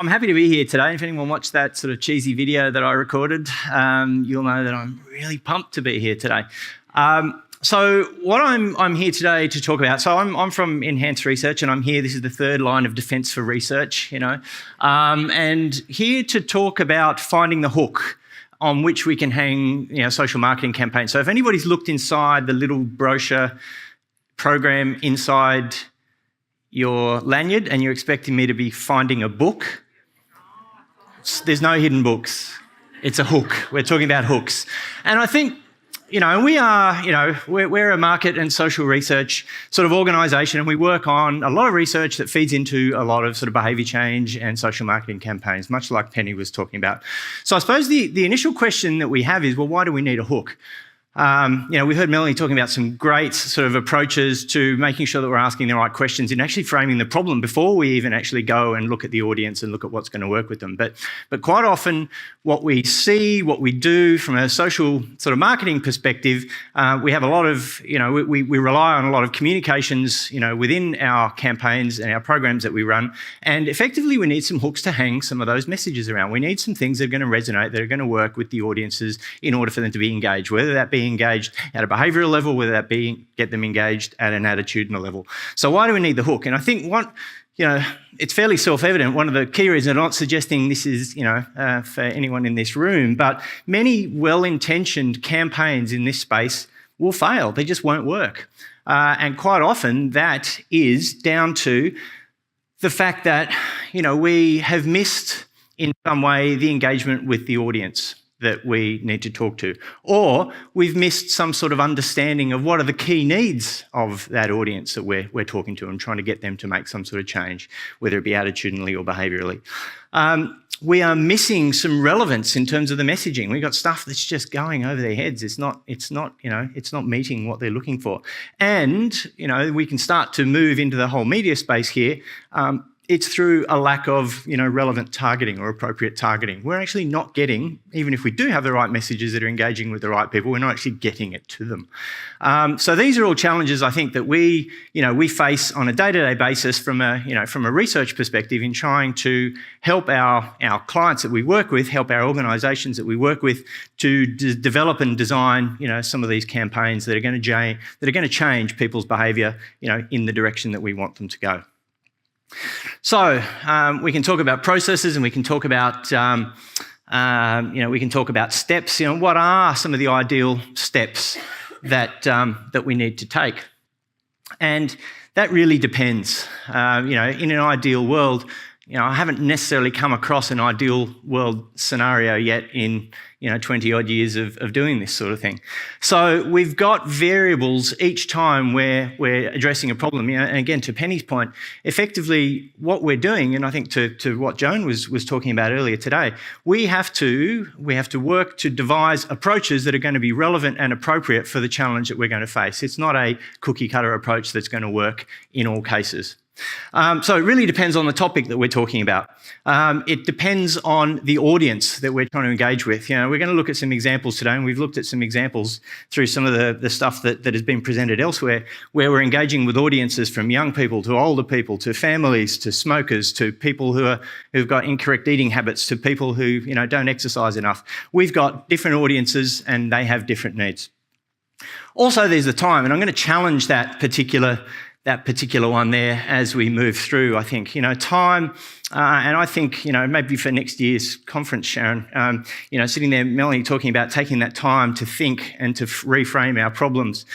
I'm happy to be here today. If anyone watched that sort of cheesy video that I recorded, you'll know that I'm really pumped to be here today. So what I'm here today to talk about, so I'm from Enhanced Research and I'm here, this is the third line of defence for research, and here to talk about finding the hook on which we can hang social marketing campaigns. So if anybody's looked inside the little brochure program inside your lanyard and you're expecting me to be finding a book, there's no hidden books. It's a hook. We're talking about hooks. And I think, we are, we're a market and social research sort of organisation, and we work on a lot of research that feeds into a lot of sort of behaviour change and social marketing campaigns, much like Penny was talking about. So I suppose the initial question that we have is, well, why do we need a hook? We heard Melanie talking about some great sort of approaches to making sure that we're asking the right questions and actually framing the problem before we even actually go and look at the audience and look at what's going to work with them. But quite often what we see, what we do from a social sort of marketing perspective, we have a lot of, we rely on a lot of communications, within our campaigns and our programs that we run. And effectively we need some hooks to hang some of those messages around. We need some things that are going to resonate, that are going to work with the audiences in order for them to be engaged, whether that be engaged at a behavioural level, whether that be get them engaged at an attitudinal level. So why do we need the hook? And I think it's fairly self-evident. One of the key reasons, I'm not suggesting this is, for anyone in this room, but many well-intentioned campaigns in this space will fail. They just won't work. And quite often that is down to the fact that, we have missed in some way the engagement with the audience that we need to talk to, or we've missed some sort of understanding of what are the key needs of that audience that we're talking to and trying to get them to make some sort of change, whether it be attitudinally or behaviourally. We are missing some relevance in terms of the messaging. We've got stuff that's just going over their heads. It's not meeting what they're looking for. And, we can start to move into the whole media space here. It's through a lack of, relevant targeting or appropriate targeting. We're actually not getting, even if we do have the right messages that are engaging with the right people, we're not actually getting it to them. So these are all challenges I think that we face on a day-to-day basis from a research perspective in trying to help our clients that we work with, help our organisations that we work with to develop and design, some of these campaigns that are going to change people's behaviour, in the direction that we want them to go. So we can talk about processes and we can talk about, steps. What are some of the ideal steps that we need to take? And that really depends. In an ideal world, I haven't necessarily come across an ideal world scenario yet in 20 odd years of doing this sort of thing. So we've got variables each time where we're addressing a problem. And again, to Penny's point, effectively what we're doing, and I think to what Joan was talking about earlier today, we have to work to devise approaches that are going to be relevant and appropriate for the challenge that we're going to face. It's not a cookie cutter approach that's going to work in all cases. So it really depends on the topic that we're talking about. It depends on the audience that we're trying to engage with. We're going to look at some examples today, and we've looked at some examples through some of the stuff that has been presented elsewhere, where we're engaging with audiences from young people to older people to families to smokers to people who've got incorrect eating habits to people who don't exercise enough. We've got different audiences and they have different needs. Also, there's the time, and I'm going to challenge that particular one there as we move through. I think, time, and I think, maybe for next year's conference, Sharon, sitting there, Melanie, talking about taking that time to think and to reframe our problems.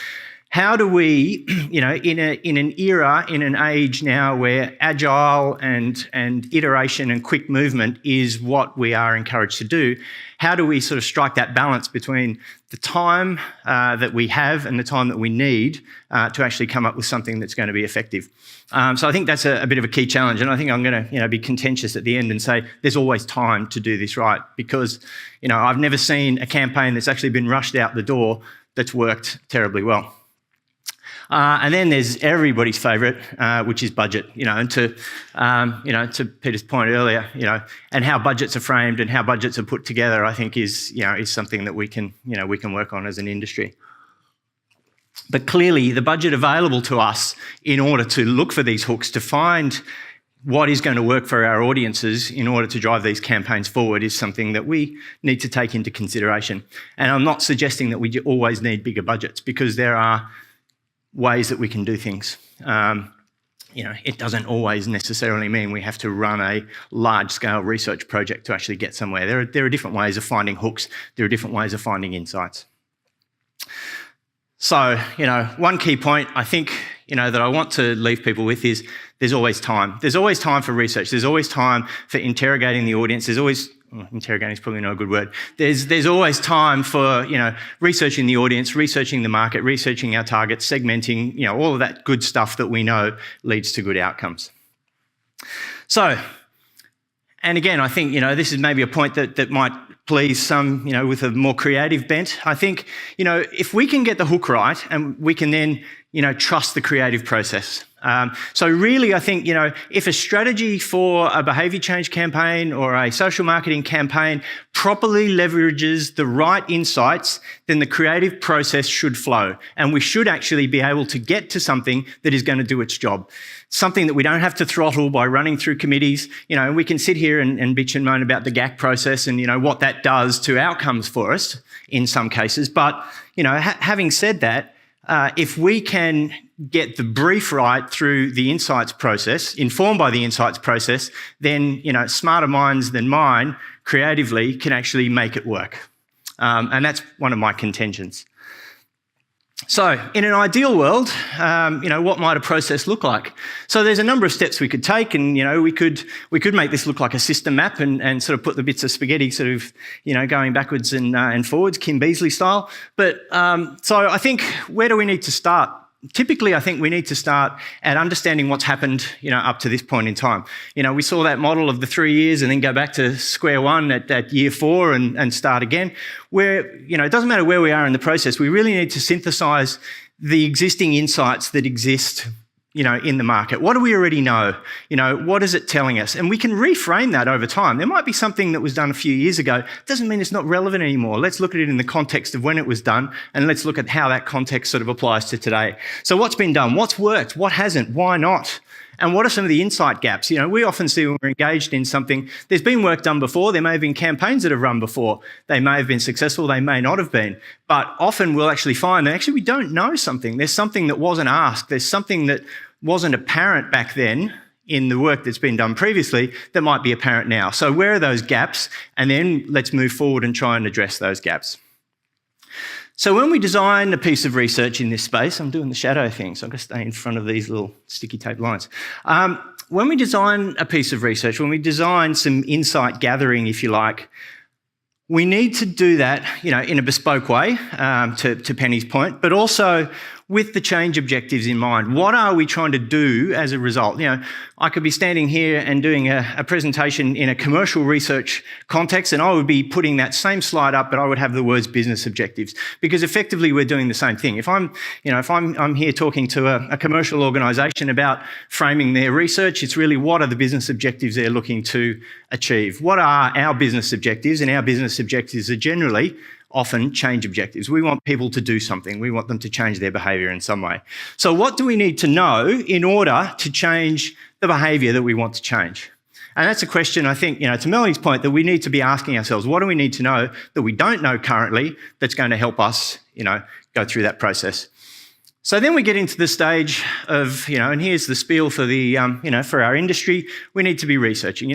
How do we, in an era, in an age now where agile and iteration and quick movement is what we are encouraged to do, how do we sort of strike that balance between the time that we have and the time that we need to actually come up with something that's going to be effective? So I think that's a bit of a key challenge, and I think I'm going to be contentious at the end and say there's always time to do this right, because I've never seen a campaign that's actually been rushed out the door that's worked terribly well. And then there's everybody's favourite, which is budget. And to Peter's point earlier, and how budgets are framed and how budgets are put together, I think is something that we can work on as an industry. But clearly, the budget available to us in order to look for these hooks, to find what is going to work for our audiences in order to drive these campaigns forward is something that we need to take into consideration. And I'm not suggesting that we always need bigger budgets, because there are ways that we can do things. It doesn't always necessarily mean we have to run a large-scale research project to actually get somewhere. There are different ways of finding hooks. There are different ways of finding insights. So, one key point I think, that I want to leave people with is there's always time. There's always time for research. There's always time for interrogating the audience. There's always, interrogating is probably not a good word. There's always time for, researching the audience, researching the market, researching our targets, segmenting, all of that good stuff that we know leads to good outcomes. So, and again, I think, this is maybe a point that might please some, with a more creative bent. I think, if we can get the hook right and we can then, trust the creative process. So really, I think, if a strategy for a behaviour change campaign or a social marketing campaign properly leverages the right insights, then the creative process should flow. And we should actually be able to get to something that is going to do its job. Something that we don't have to throttle by running through committees. We can sit here and bitch and moan about the GAC process and, what that does to outcomes for us in some cases. But, having said that, if we can get the brief right through the insights process, informed by the insights process, then, smarter minds than mine creatively can actually make it work. And that's one of my contentions. So, in an ideal world, what might a process look like? So there's a number of steps we could take, and we could make this look like a system map and sort of put the bits of spaghetti sort of going backwards and forwards, Kim Beazley style. But so I think, where do we need to start? Typically, I think we need to start at understanding what's happened, up to this point in time. We saw that model of the 3 years and then go back to square one at year 4 and start again. Where, it doesn't matter where we are in the process, we really need to synthesize the existing insights that exist, in the market. What do we already know? What is it telling us? And we can reframe that over time. There might be something that was done a few years ago. Doesn't mean it's not relevant anymore. Let's look at it in the context of when it was done, and let's look at how that context sort of applies to today. So what's been done? What's worked? What hasn't? Why not? And what are some of the insight gaps? We often see when we're engaged in something, there's been work done before. There may have been campaigns that have run before. They may have been successful. They may not have been. But often we'll actually find that actually we don't know something. There's something that wasn't asked. There's something that wasn't apparent back then in the work that's been done previously that might be apparent now. So where are those gaps? And then let's move forward and try and address those gaps. So when we design a piece of research in this space, I'm doing the shadow thing, so I'm going to stay in front of these little sticky tape lines. When we design a piece of research, when we design some insight gathering, if you like, we need to do that, in a bespoke way, to Penny's point, but also with the change objectives in mind. What are we trying to do as a result? I could be standing here and doing a presentation in a commercial research context, and I would be putting that same slide up, but I would have the words business objectives, because effectively we're doing the same thing. If I'm here talking to a commercial organisation about framing their research, it's really what are the business objectives they're looking to achieve? What are our business objectives? And our business objectives are generally often change objectives. We want people to do something. We want them to change their behaviour in some way. So what do we need to know in order to change the behaviour that we want to change? And that's a question, I think, to Melanie's point, that we need to be asking ourselves, what do we need to know that we don't know currently that's going to help us, go through that process? So then we get into the stage of, and here's the spiel for the, for our industry, we need to be researching.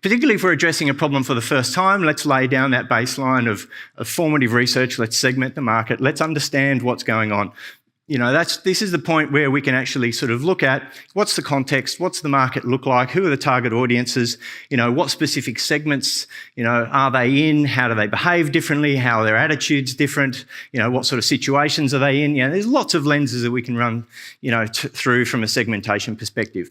Particularly if we're addressing a problem for the first time, let's lay down that baseline of formative research, let's segment the market, let's understand what's going on. This is the point where we can actually sort of look at what's the context, what's the market look like, who are the target audiences, what specific segments, are they in, how do they behave differently, how are their attitudes different, what sort of situations are they in. There's lots of lenses that we can run, through from a segmentation perspective.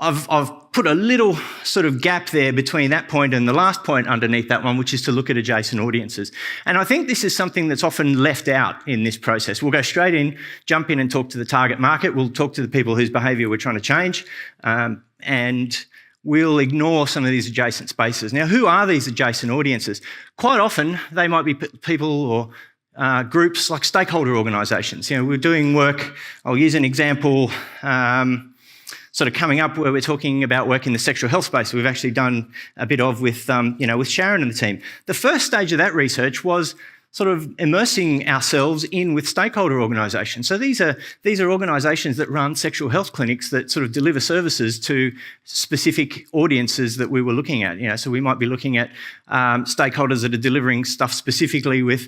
I've put a little sort of gap there between that point and the last point underneath that one, which is to look at adjacent audiences. And I think this is something that's often left out in this process. We'll go straight in, jump in and talk to the target market. We'll talk to the people whose behaviour we're trying to change, and we'll ignore some of these adjacent spaces. Now, who are these adjacent audiences? Quite often, they might be people or groups like stakeholder organisations. We're doing work, I'll use an example, sort of coming up where we're talking about work in the sexual health space. We've actually done a bit of with Sharon and the team. The first stage of that research was sort of immersing ourselves in with stakeholder organisations. So these are organisations that run sexual health clinics that sort of deliver services to specific audiences that we were looking at. So we might be looking at stakeholders that are delivering stuff specifically with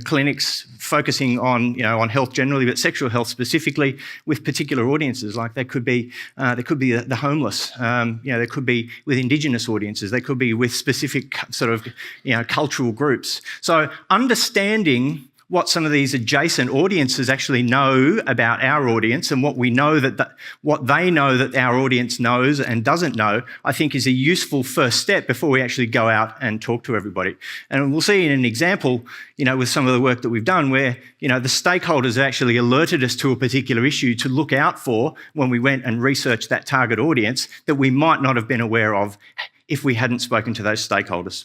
clinics focusing on health generally, but sexual health specifically with particular audiences. Like there could be the homeless. There could be with Indigenous audiences. They could be with specific sort of cultural groups. So understanding what some of these adjacent audiences actually know about our audience and what we know what they know that our audience knows and doesn't know, I think is a useful first step before we actually go out and talk to everybody. And we'll see in an example, with some of the work that we've done where, the stakeholders actually alerted us to a particular issue to look out for when we went and researched that target audience that we might not have been aware of if we hadn't spoken to those stakeholders.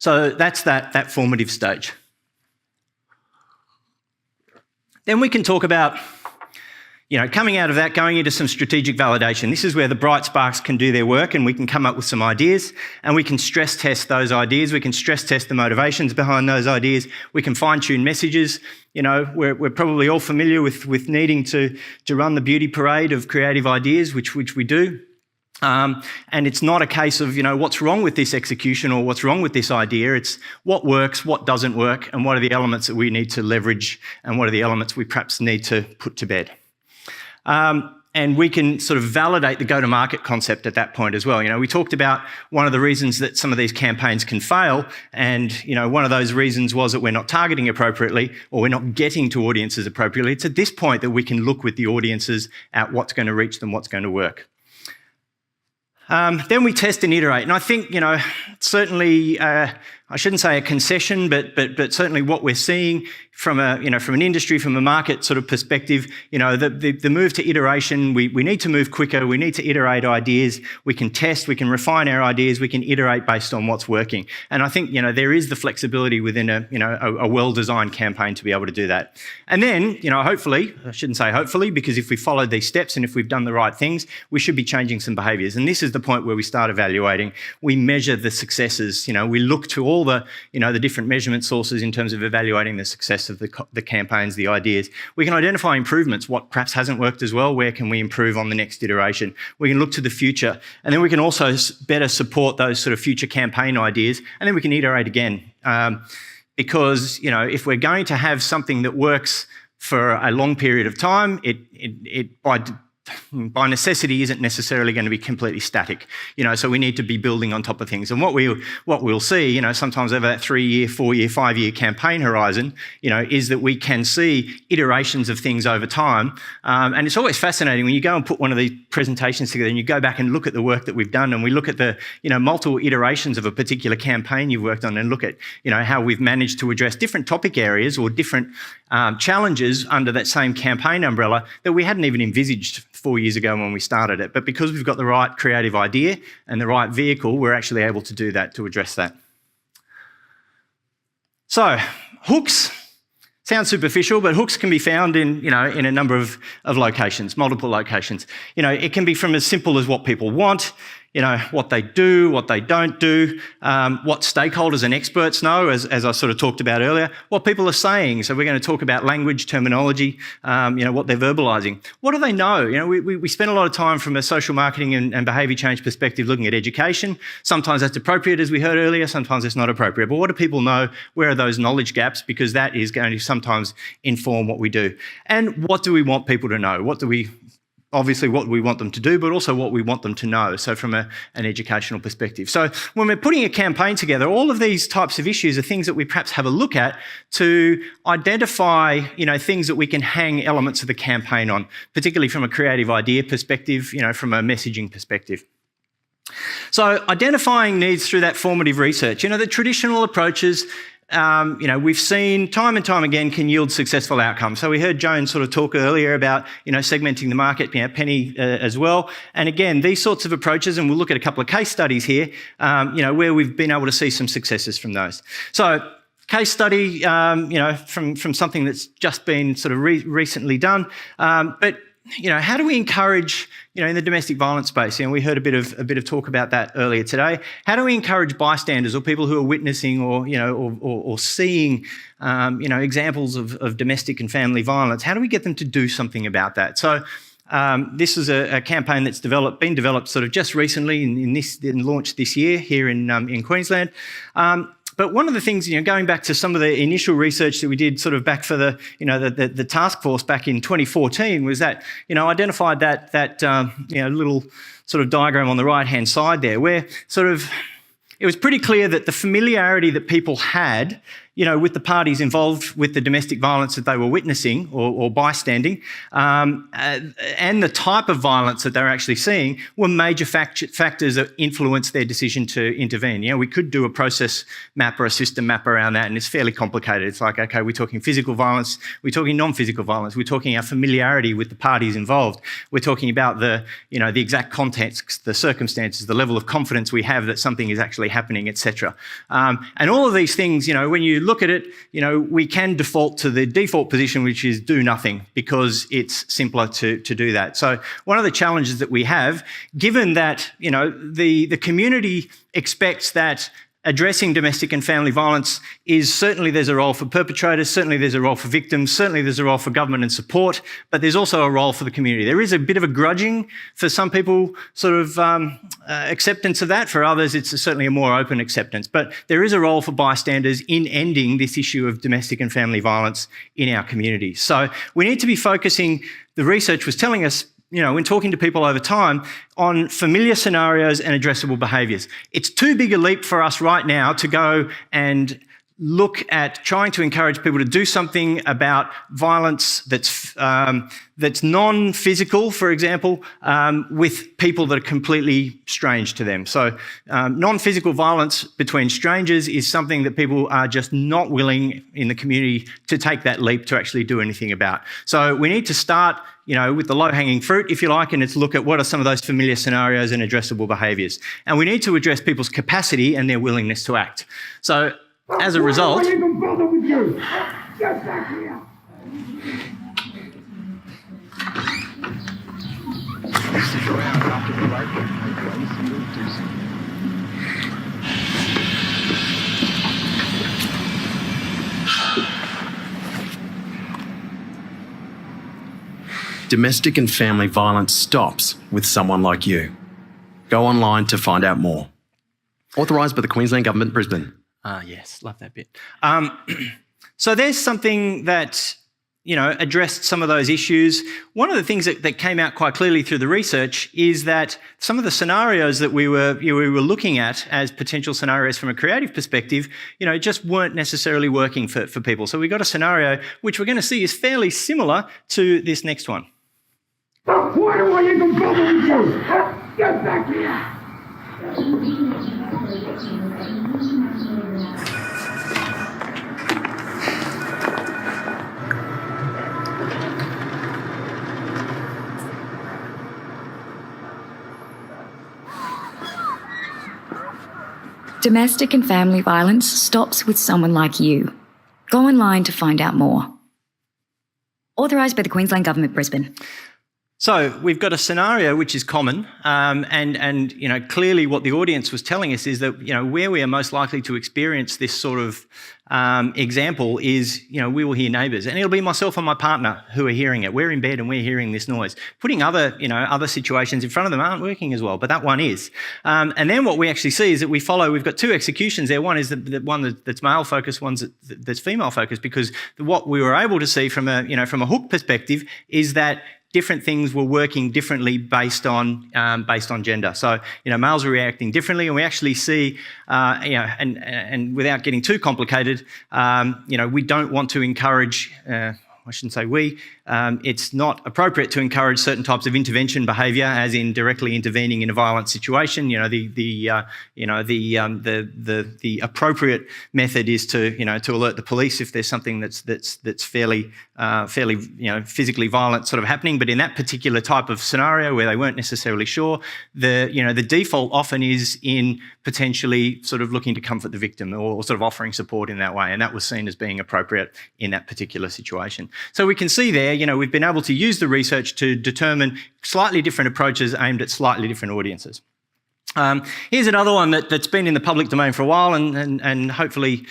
So that's that formative stage. Then we can talk about, coming out of that, going into some strategic validation. This is where the bright sparks can do their work and we can come up with some ideas and we can stress test those ideas. We can stress test the motivations behind those ideas. We can fine-tune messages. We're probably all familiar with needing to run the beauty parade of creative ideas, which we do. And it's not a case of, what's wrong with this execution or what's wrong with this idea. It's what works, what doesn't work, and what are the elements that we need to leverage and what are the elements we perhaps need to put to bed. And we can sort of validate the go-to-market concept at that point as well. We talked about one of the reasons that some of these campaigns can fail, and one of those reasons was that we're not targeting appropriately or we're not getting to audiences appropriately. It's at this point that we can look with the audiences at what's going to reach them, what's going to work. Then we test and iterate, and I think certainly I shouldn't say a concession, but certainly what we're seeing from an industry, from a market sort of perspective, the move to iteration. We need to move quicker. We need to iterate ideas. We can test. We can refine our ideas. We can iterate based on what's working. And I think there is the flexibility within a well-designed campaign to be able to do that. And then hopefully, I shouldn't say hopefully, because if we followed these steps and if we've done the right things, we should be changing some behaviours. And this is the point where we start evaluating. We measure the successes. We look to all the different measurement sources in terms of evaluating the success of the campaigns, the ideas. We can identify improvements, what perhaps hasn't worked as well, where can we improve on the next iteration. We can look to the future, and then we can also better support those sort of future campaign ideas, and then we can iterate again. Because, if we're going to have something that works for a long period of time, it by necessity isn't necessarily going to be completely static, so we need to be building on top of things. And what we'll see, sometimes over that 3-year, 4-year, 5-year campaign horizon, is that we can see iterations of things over time. And it's always fascinating when you go and put one of these presentations together and you go back and look at the work that we've done and we look at the, multiple iterations of a particular campaign you've worked on and look at, how we've managed to address different topic areas or different challenges under that same campaign umbrella that we hadn't even envisaged 4 years ago when we started it. But because we've got the right creative idea and the right vehicle, we're actually able to do that, to address that. So, hooks. Sounds superficial, but hooks can be found in a number of locations, multiple locations. It can be from as simple as what people want, what they do, what they don't do, what stakeholders and experts know, as I sort of talked about earlier, what people are saying. So we're going to talk about language, terminology, what they're verbalising. What do they know? We spend a lot of time from a social marketing and behaviour change perspective looking at education. Sometimes that's appropriate, as we heard earlier. Sometimes it's not appropriate. But what do people know? Where are those knowledge gaps? Because that is going to sometimes inform what we do. And what do we want people to know? Obviously what we want them to do, but also what we want them to know, so from an educational perspective. So when we're putting a campaign together, all of these types of issues are things that we perhaps have a look at to identify, things that we can hang elements of the campaign on, particularly from a creative idea perspective, from a messaging perspective. So identifying needs through that formative research. The traditional approaches, we've seen time and time again can yield successful outcomes. So we heard Joan sort of talk earlier about, segmenting the market, Penny as well. And again, these sorts of approaches, and we'll look at a couple of case studies here, where we've been able to see some successes from those. So case study, from something that's just been sort of recently done, but how do we encourage, in the domestic violence space? We heard a bit of talk about that earlier today. How do we encourage bystanders or people who are witnessing or seeing, examples of domestic and family violence? How do we get them to do something about that? So this is a campaign that's been developed sort of just recently and launched this year here in Queensland. But one of the things, going back to some of the initial research that we did sort of back for the task force back in 2014 was that, identified that little sort of diagram on the right-hand side there where it was pretty clear that the familiarity that people had, with the parties involved with the domestic violence that they were witnessing or bystanding, and the type of violence that they were actually seeing were major factors that influenced their decision to intervene. We could do a process map or a system map around that, and it's fairly complicated. It's like, okay, we're talking physical violence, we're talking non-physical violence, we're talking our familiarity with the parties involved, we're talking about the exact context, the circumstances, the level of confidence we have that something is actually happening, etc. And all of these things, when you look at it, we can default to the default position, which is do nothing, because it's simpler to do that. So one of the challenges that we have, given that, the community expects that addressing domestic and family violence is certainly there's a role for perpetrators, certainly there's a role for victims, certainly there's a role for government and support, but there's also a role for the community. There is a bit of a grudging for some people, sort of acceptance of that. For others, it's certainly a more open acceptance. But there is a role for bystanders in ending this issue of domestic and family violence in our community. So we need to be focusing, the research was telling us, when talking to people over time, on familiar scenarios and addressable behaviours. It's too big a leap for us right now to go and look at trying to encourage people to do something about violence that's non-physical, for example, with people that are completely strange to them. So non-physical violence between strangers is something that people are just not willing in the community to take that leap to actually do anything about. So we need to start with the low-hanging fruit, if you like, and it's look at what are some of those familiar scenarios and addressable behaviours. And we need to address people's capacity and their willingness to act. So as a result... Why even bother with you? Get back here! Domestic and family violence stops with someone like you. Go online to find out more. Authorised by the Queensland Government, Brisbane. Yes, love that bit. So there's something that, addressed some of those issues. One of the things that came out quite clearly through the research is that some of the scenarios that we were looking at as potential scenarios from a creative perspective, just weren't necessarily working for people. So we got a scenario which we're going to see is fairly similar to this next one. Why do I even bother with you? Get back here! Domestic and family violence stops with someone like you. Go online to find out more. Authorised by the Queensland Government, Brisbane. So we've got a scenario which is common, and clearly what the audience was telling us is that where we are most likely to experience this sort of example is we will hear neighbours, and it'll be myself and my partner who are hearing it. We're in bed and we're hearing this noise. Putting other situations in front of them aren't working as well, but that one is. And then what we actually see is that we've got two executions there. One is the one that's male focused, one that's female focused, because what we were able to see from a hook perspective is that different things were working differently based on gender. So males are reacting differently, and we actually see and without getting too complicated, we don't want to encourage. I shouldn't say we. It's not appropriate to encourage certain types of intervention behaviour, as in directly intervening in a violent situation. The appropriate method is to alert the police if there's something that's fairly physically violent sort of happening. But in that particular type of scenario where they weren't necessarily sure, the default often is in potentially sort of looking to comfort the victim or sort of offering support in that way, and that was seen as being appropriate in that particular situation. So we can see there, we've been able to use the research to determine slightly different approaches aimed at slightly different audiences. Here's another one that's been in the public domain for a while, and hopefully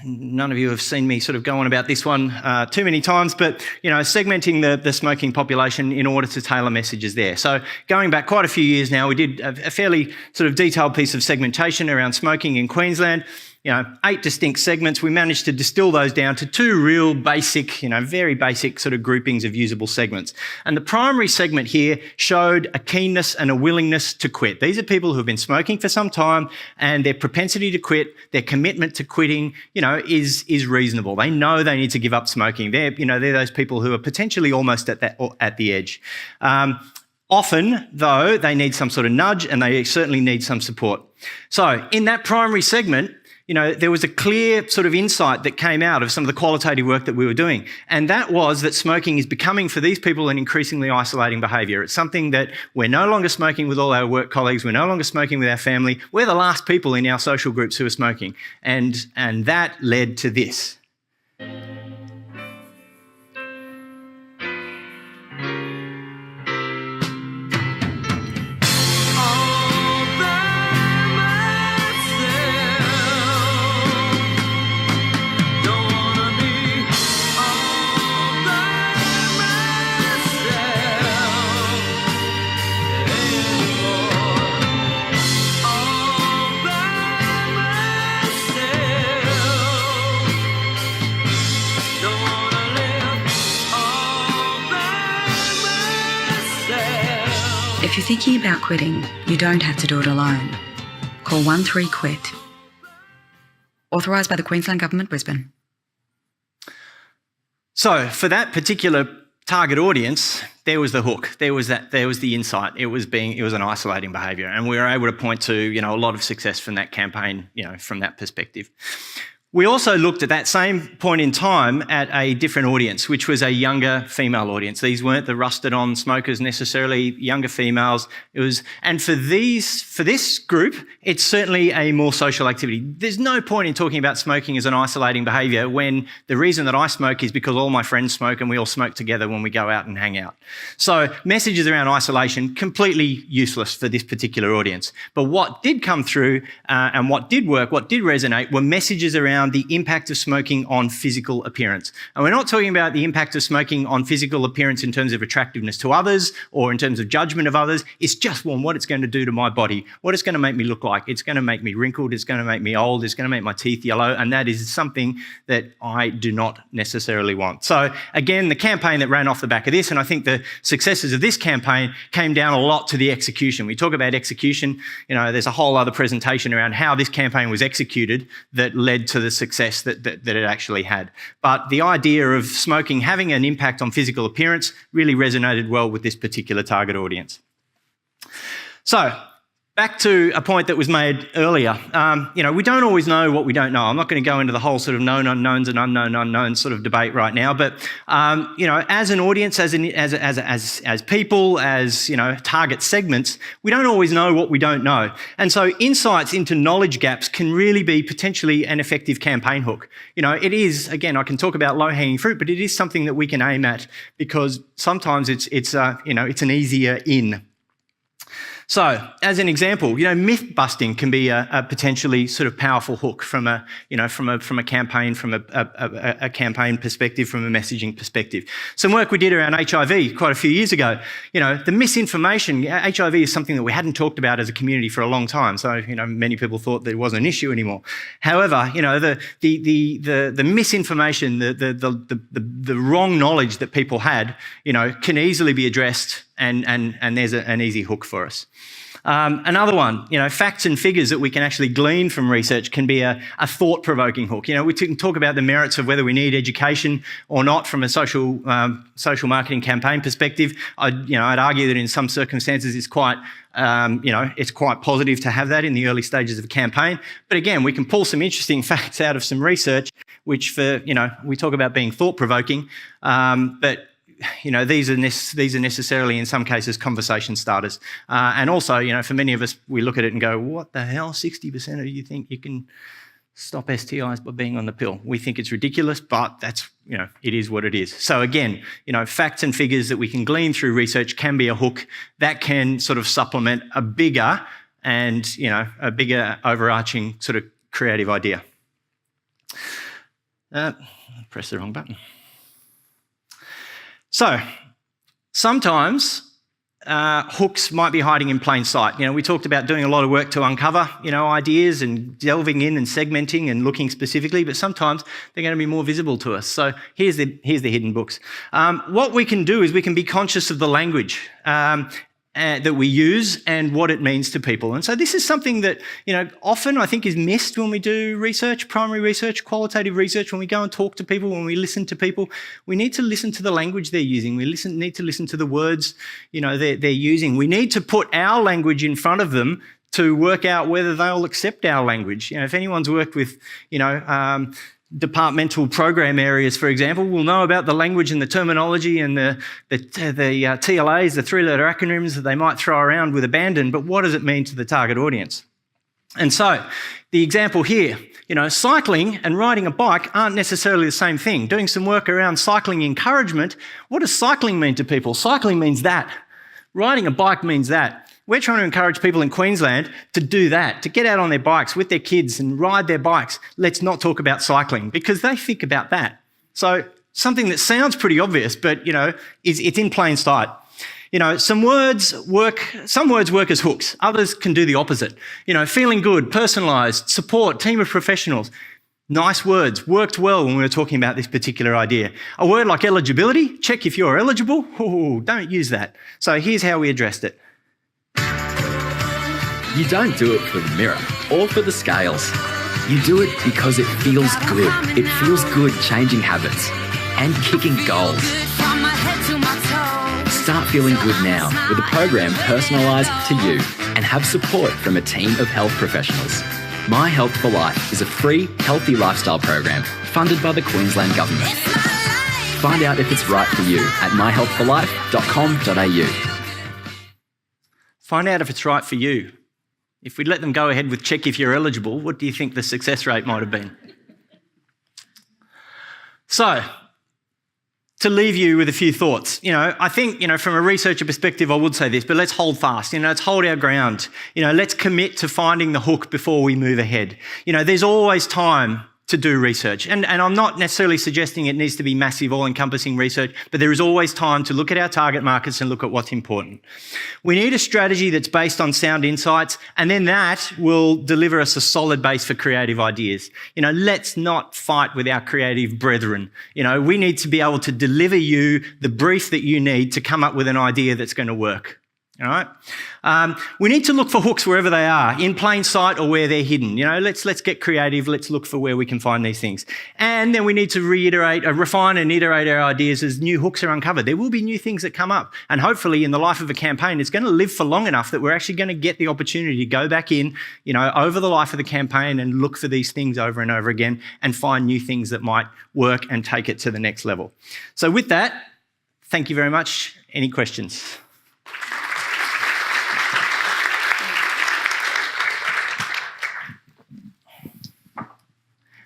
none of you have seen me sort of go on about this one too many times, but segmenting the smoking population in order to tailor messages there. So going back quite a few years now, we did a fairly sort of detailed piece of segmentation around smoking in Queensland. 8 distinct segments. We managed to distill those down to 2 real basic, very basic sort of groupings of usable segments. And the primary segment here showed a keenness and a willingness to quit. These are people who have been smoking for some time, and their propensity to quit, their commitment to quitting, is reasonable. They know they need to give up smoking. They're those people who are potentially almost at the edge. Often, though, they need some sort of nudge, and they certainly need some support. So in that primary segment, there was a clear sort of insight that came out of some of the qualitative work that we were doing. And that was that smoking is becoming, for these people, an increasingly isolating behaviour. It's something that we're no longer smoking with all our work colleagues. We're no longer smoking with our family. We're the last people in our social groups who are smoking. And that led to this. If you're thinking about quitting, you don't have to do it alone. Call 13QUIT. Authorised by the Queensland Government, Brisbane. So for that particular target audience, there was the hook. There was the insight. It was an isolating behaviour, and we were able to point to a lot of success from that campaign, from that perspective. We also looked at that same point in time at a different audience, which was a younger female audience. These weren't the rusted-on smokers necessarily, younger females. And for this group, it's certainly a more social activity. There's no point in talking about smoking as an isolating behaviour when the reason that I smoke is because all my friends smoke and we all smoke together when we go out and hang out. So messages around isolation, completely useless for this particular audience. But what did come through and what did work, what did resonate, were messages around the impact of smoking on physical appearance. And we're not talking about the impact of smoking on physical appearance in terms of attractiveness to others or in terms of judgment of others. It's just what it's going to do to my body, what it's going to make me look like. It's going to make me wrinkled, it's going to make me old, it's going to make my teeth yellow, and that is something that I do not necessarily want. So again, the campaign that ran off the back of this, and I think the successes of this campaign came down a lot to the execution. We talk about execution, there's a whole other presentation around how this campaign was executed that led to the success that it actually had. But the idea of smoking having an impact on physical appearance really resonated well with this particular target audience. So, back to a point that was made earlier. We don't always know what we don't know. I'm not going to go into the whole sort of known unknowns and unknown unknowns sort of debate right now. But as an audience, as people, as target segments, we don't always know what we don't know. And so insights into knowledge gaps can really be potentially an effective campaign hook. It is, again, I can talk about low-hanging fruit, but it is something that we can aim at because sometimes it's an easier in. So, as an example, myth busting can be a potentially sort of powerful hook from a campaign, from a campaign perspective, from a messaging perspective. Some work we did around HIV quite a few years ago. The misinformation. HIV is something that we hadn't talked about as a community for a long time. So, many people thought that it wasn't an issue anymore. However, the misinformation, the wrong knowledge that people had, can easily be addressed. And there's an easy hook for us. Another one, facts and figures that we can actually glean from research can be a thought-provoking hook. We can talk about the merits of whether we need education or not from a social marketing campaign perspective. I'd argue that in some circumstances it's quite positive to have that in the early stages of a campaign. But again, we can pull some interesting facts out of some research, which we talk about being thought-provoking, but these are necessarily in some cases conversation starters. And also, for many of us, we look at it and go, what the hell, 60% of you think you can stop STIs by being on the pill. We think it's ridiculous, but that's, it is what it is. So again, facts and figures that we can glean through research can be a hook that can sort of supplement a bigger overarching sort of creative idea. Press the wrong button. So sometimes hooks might be hiding in plain sight. We talked about doing a lot of work to uncover, ideas and delving in and segmenting and looking specifically, but sometimes they're going to be more visible to us. So here's the hidden books. What we can do is we can be conscious of the language that we use and what it means to people. And so this is something that, often I think is missed when we do research, primary research, qualitative research, when we go and talk to people, when we listen to people. We need to listen to the language they're using. We need to listen to the words, they're using. We need to put our language in front of them to work out whether they'll accept our language. If anyone's worked with, departmental program areas, for example, will know about the language and the terminology and the TLAs, the three-letter acronyms that they might throw around with abandon, but what does it mean to the target audience? And so the example here, cycling and riding a bike aren't necessarily the same thing. Doing some work around cycling encouragement, what does cycling mean to people? Cycling means that. Riding a bike means that. We're trying to encourage people in Queensland to do that, to get out on their bikes with their kids and ride their bikes. Let's not talk about cycling because they think about that. So something that sounds pretty obvious, but, it's in plain sight. Some words work as hooks. Others can do the opposite. Feeling good, personalised, support, team of professionals. Nice words, worked well when we were talking about this particular idea. A word like eligibility, check if you're eligible. Ooh, don't use that. So here's how we addressed it. You don't do it for the mirror or for the scales. You do it because it feels good. It feels good changing habits and kicking goals. Start feeling good now with a program personalised to you and have support from a team of health professionals. My Health for Life is a free, healthy lifestyle program funded by the Queensland Government. Find out if it's right for you at myhealthforlife.com.au. Find out if it's right for you. If we'd let them go ahead with check if you're eligible, what do you think the success rate might have been? So, to leave you with a few thoughts, I think, from a researcher perspective, I would say this, but let's hold fast, let's hold our ground. Let's commit to finding the hook before we move ahead. There's always time to do research. And I'm not necessarily suggesting it needs to be massive, all-encompassing research, but there is always time to look at our target markets and look at what's important. We need a strategy that's based on sound insights, and then that will deliver us a solid base for creative ideas. Let's not fight with our creative brethren. We need to be able to deliver you the brief that you need to come up with an idea that's going to work. All right. We need to look for hooks wherever they are, in plain sight or where they're hidden. Let's get creative. Let's look for where we can find these things. And then we need to refine and iterate our ideas as new hooks are uncovered. There will be new things that come up. And hopefully in the life of a campaign, it's going to live for long enough that we're actually going to get the opportunity to go back in, over the life of the campaign and look for these things over and over again and find new things that might work and take it to the next level. So with that, thank you very much. Any questions?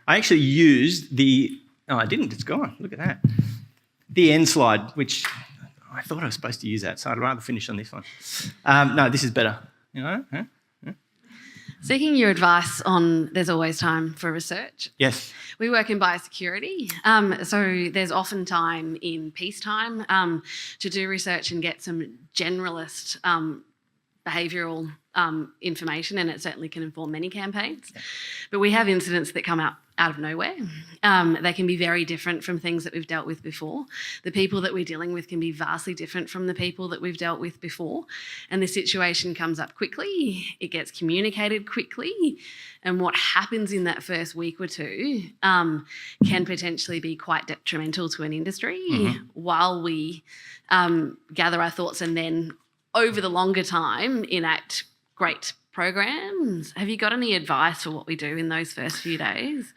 I actually used I didn't, it's gone, look at that. The end slide, which I thought I was supposed to use that, so I'd rather finish on this one. No, this is better. Seeking your advice on there's always time for research. Yes. We work in biosecurity, so there's often time in peacetime to do research and get some generalist behavioural information, and it certainly can inform many campaigns. But we have incidents that come out of nowhere. They can be very different from things that we've dealt with before. The people that we're dealing with can be vastly different from the people that we've dealt with before. And the situation comes up quickly, it gets communicated quickly, and what happens in that first week or two can potentially be quite detrimental to an industry while we gather our thoughts and then over the longer time enact great programs. Have you got any advice for what we do in those first few days?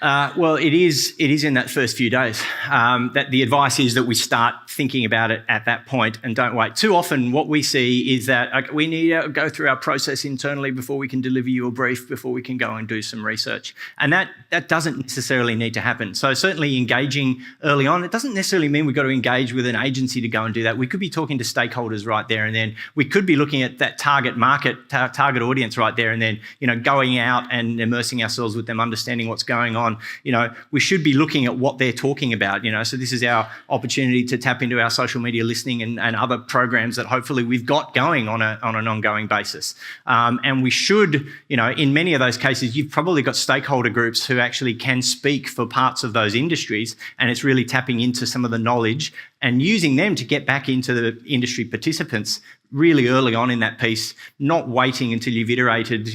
Well, it is in that first few days. That the advice is that we start thinking about it at that point and don't wait. Too often what we see is that we need to go through our process internally before we can deliver you a brief, before we can go and do some research. And that doesn't necessarily need to happen. So certainly engaging early on, it doesn't necessarily mean we've got to engage with an agency to go and do that. We could be talking to stakeholders right there and then. We could be looking at that target market, target audience right there and then, going out and immersing ourselves with them, understanding what's going on. We should be looking at what they're talking about, so this is our opportunity to tap into our social media listening and other programs that hopefully we've got going on an ongoing basis. And we should, in many of those cases, you've probably got stakeholder groups who actually can speak for parts of those industries, and it's really tapping into some of the knowledge and using them to get back into the industry participants really early on in that piece, not waiting until you've iterated,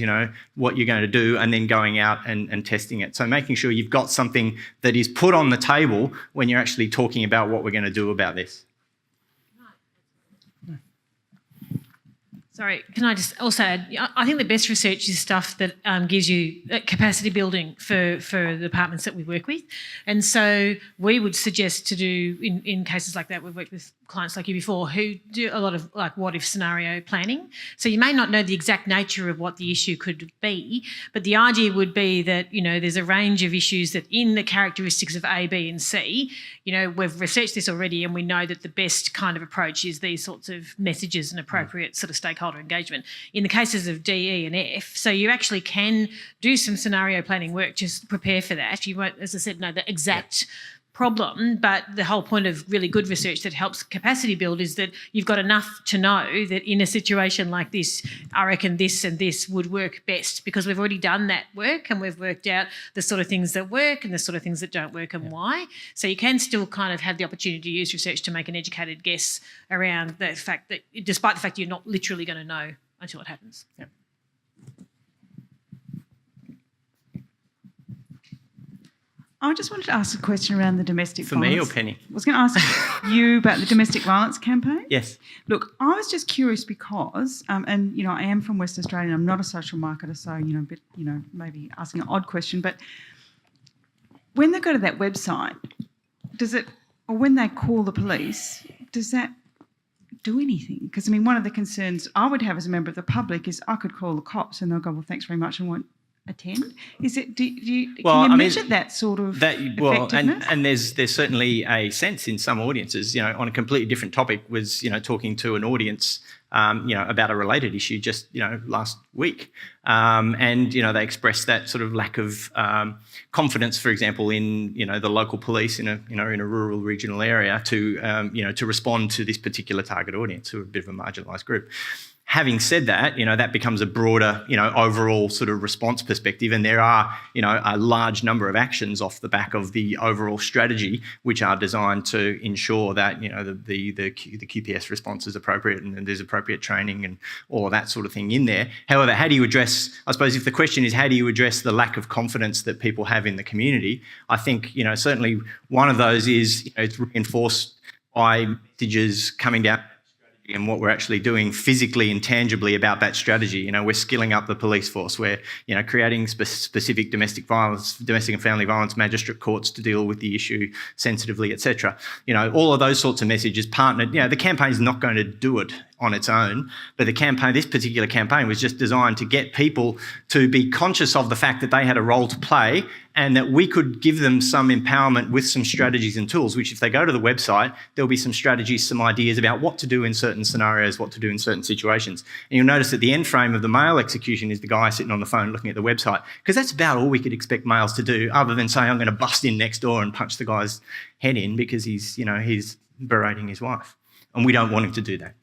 what you're going to do and then going out and testing it. So making sure you've got something that is put on the table when you're actually talking about what we're going to do about this. Sorry, can I just also add, I think the best research is stuff that gives you capacity building for the departments that we work with. And so we would suggest to do, in cases like that, we've worked with clients like you before who do a lot of what-if scenario planning. So you may not know the exact nature of what the issue could be, but the idea would be that, there's a range of issues that in the characteristics of A, B and C, we've researched this already and we know that the best kind of approach is these sorts of messages and appropriate sort of stakeholder engagement. In the cases of D, E and F, so you actually can do some scenario planning work, just prepare for that. You won't, as I said, know the exact problem, but the whole point of really good research that helps capacity build is that you've got enough to know that in a situation like this, I reckon this and this would work best, because we've already done that work and we've worked out the sort of things that work and the sort of things that don't work and why. So you can still kind of have the opportunity to use research to make an educated guess around the fact that, despite the fact you're not literally going to know until it happens. Yeah. I just wanted to ask a question around the domestic violence. For me or Penny? I was going to ask you about the domestic violence campaign. Yes. Look, I was just curious because, I am from West Australia and I'm not a social marketer, so, a bit, maybe asking an odd question, but when they go to that website, or when they call the police, does that do anything? Because, one of the concerns I would have as a member of the public is I could call the cops and they'll go, well, thanks very much, and won't attend. Is it? Can you measure that sort of effectiveness? And there's certainly a sense in some audiences, on a completely different topic, was talking to an audience, about a related issue just last week, and they expressed that sort of lack of confidence, for example, in the local police in a rural regional area to respond to this particular target audience, who are a bit of a marginalised group. Having said that, that becomes a broader, overall sort of response perspective, and there are, a large number of actions off the back of the overall strategy, which are designed to ensure that, the QPS response is appropriate and there's appropriate training and all of that sort of thing in there. However, how do you address, I suppose if the question is how do you address the lack of confidence that people have in the community, I think, certainly one of those is, it's reinforced by messages coming down and what we're actually doing physically and tangibly about that strategy. We're skilling up the police force. We're, creating specific domestic and family violence magistrate courts to deal with the issue sensitively, etc. All of those sorts of messages partnered. The campaign's not going to do it on its own, but this particular campaign was just designed to get people to be conscious of the fact that they had a role to play and that we could give them some empowerment with some strategies and tools, which if they go to the website, there'll be some strategies, some ideas about what to do in certain scenarios, what to do in certain situations. And you'll notice that the end frame of the male execution is the guy sitting on the phone looking at the website, because that's about all we could expect males to do, other than say, I'm going to bust in next door and punch the guy's head in because he's berating his wife. And we don't want him to do that.